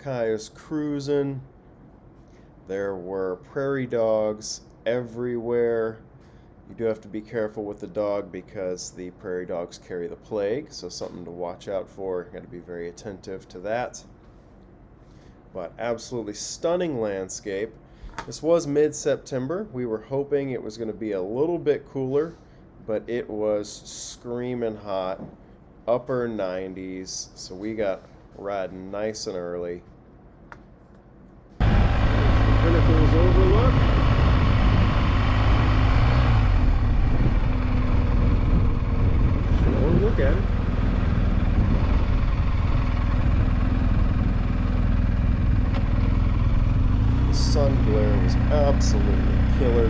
Kiya's cruising. There were prairie dogs everywhere. You do have to be careful with the dog because the prairie dogs carry the plague, so something to watch out for. You got to be very attentive to that. But absolutely stunning landscape. This was mid-September. We were hoping it was going to be a little bit cooler, but it was screaming hot, upper 90s, so we got riding nice and early. Pinnacles overlook. Slow look at it. The sun glare was absolutely killer.